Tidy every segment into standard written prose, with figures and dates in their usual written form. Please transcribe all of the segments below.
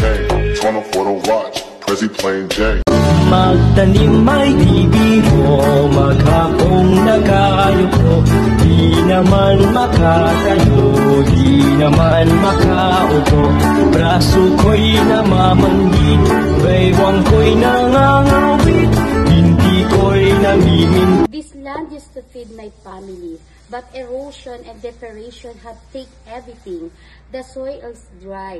chain. Toner for the watch, Prezi plain Jane. Magtanim ay di biro, maghapong nagayuko. Di naman makatayo, di naman makaupo. Braso ko'y namamanggit, baywang ko'y nangangawit, hindi ko'y namimin. This land used to feed my family, but erosion and deterioration have taken everything. The soil is dry.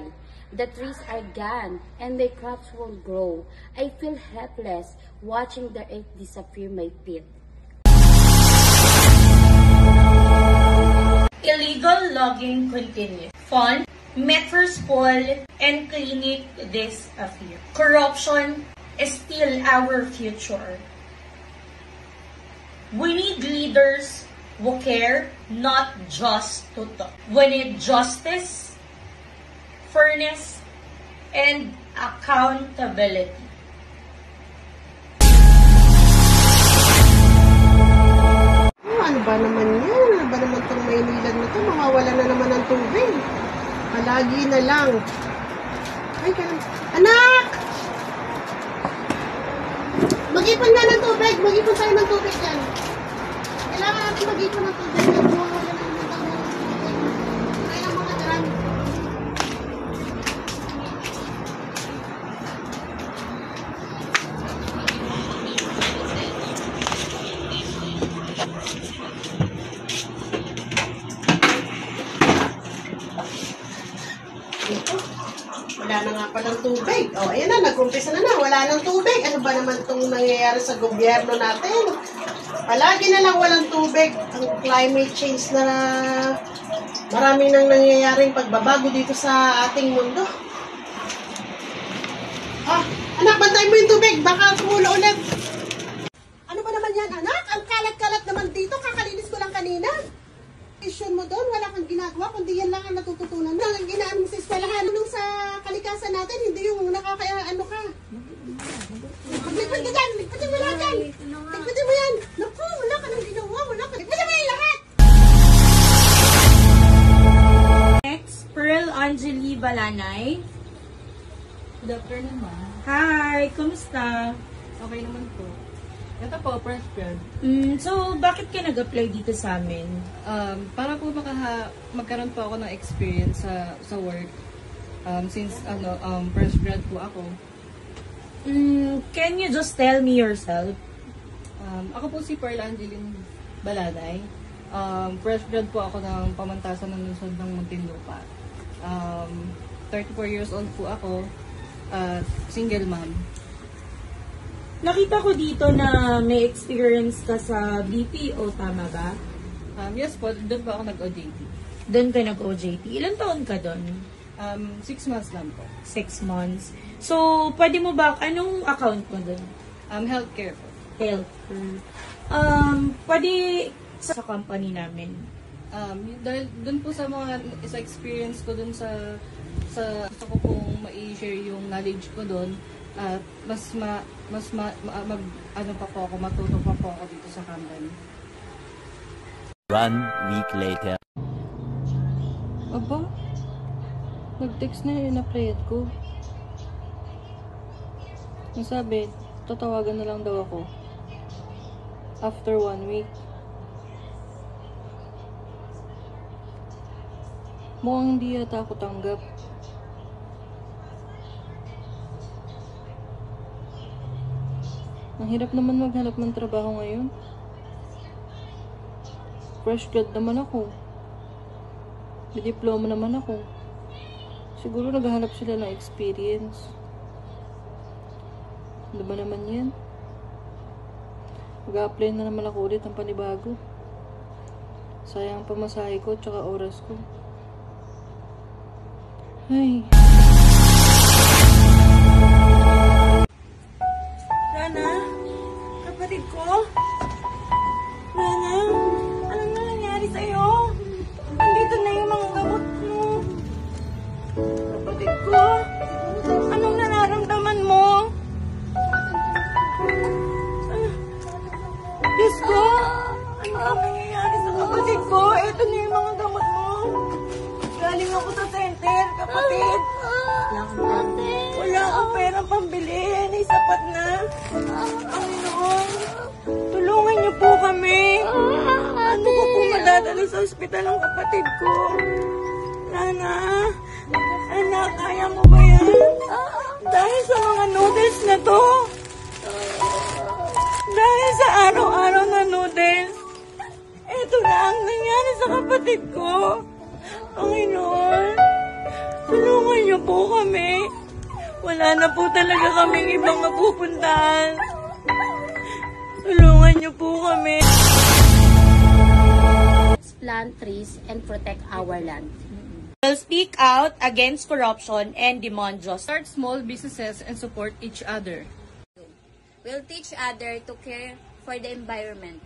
The trees are gone, and my crops won't grow. I feel helpless watching the earth disappear my pit. Illegal logging continues. Fund, Metrosol, and clinic disappear. Corruption is still our future. We need leaders who care, not just to talk. We need justice, fairness, and accountability. Ano ba naman yan? Ano ba naman itong Maynilan na ito? Mawawala na naman ng tubig. Palagi na lang. Ay, anak! Mag-ipon na ng tubig. Mag-ipon tayo ng tubig yan. Kailangan natin mag-ipon ng tubig. Mawawala na naman ng tubig. Kaya ng mga darami. Wala na nga palang tubig. O, ayan na, nag-umpisa na. Wala nang tubig. Ano ba naman itong nangyayari sa gobyerno natin? Palagi na lang walang tubig. Ang climate change na marami nang nangyayaring pagbabago dito sa ating mundo. Ah, anak, bantay mo yung tubig. Baka kumulo ulit. Ano ba naman yan, anak? Ang kalat-kalat naman dito. Kakalinis ko lang kanina. Issue mo doon, wala kang ginagawa, kundi yan lang ang natututunan. Ang ginaan mo sa eskwelahan. Nung sa kalikasan natin, hindi yung nakaka-ano ka. Maglikpad ka dyan! Likpadin mo lahat dyan! Likpadin mo yan! Naku, wala ka nang ginawa, wala ka. Likpadin mo yan lahat! Next, Pearl Angeli Balanay. Good afternoon, ma'am. Hi, kumusta? Okay naman po. Ito po, fresh grad. So, bakit ka nag-apply dito sa amin? Para po magkaroon po ako ng experience sa work. Since fresh grad po ako. Can you just tell me yourself? Ako po si Pearl Angeline Balanay. Fresh grad po ako ng pamantasan ng lungsod ng Muntinlupa. 34 years old po ako. Single mom. Nakita ko dito na may experience ka sa BPO, tama ba? Yes po, doon po ako nag-OJT. Doon ka nag-OJT. Ilan taon ka doon? 6 months lang po. 6 months. So, pwede mo ba, anong account mo doon? Healthcare po. Healthcare. Pwede sa company namin. Dahil doon po sa experience ko doon sa gusto ko pong ma-share yung knowledge ko doon. Matuto pa po ako dito sa company. 1 week later. Aba, nag-text na yung na-playet ko. Ang sabi, tatawagan na lang daw ako. After 1 week. Mukhang hindi yata ako tanggap. Ang hirap naman maghanap ng trabaho ngayon. Fresh grad naman ako. May diploma naman ako. Siguro naghahanap sila ng experience. Ano ba naman yan? Mag-a-apply na naman ako ulit ng panibago. Sayang ang pamasahe ko tsaka oras ko. Ay. Rana? Kapatid ko? Rana? Anong nangyari sa'yo? Andito na yung mga gamot mo. Kapatid ko? Anong nararamdaman mo? Diyos ko? Ano ang nangyayari sa kapatid ko? Ito na yung mga gamot mo. Galing ako sa center. kapatid. Wala akong perang pambili. Yan ay sapat na. Panginoon, tulungan niyo po kami. Ano ko po madadala sa ospital ang kapatid ko? Nana, anak, kaya mo ba yan? Dahil sa mga noodles na to. Dahil sa araw-araw na noodles. Ito na ang nangyari sa kapatid ko. Panginoon, tulungan niyo po kami. Wala na po talaga kaming ibang mapupuntahan. Tulungan niyo po kami. Plant trees and protect our land. Will speak out against corruption and demand justice. Start small businesses and support each other. We'll teach others to care for the environment.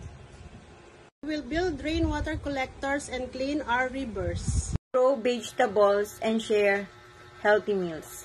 We'll build rainwater collectors and clean our rivers. Grow vegetables and share healthy meals.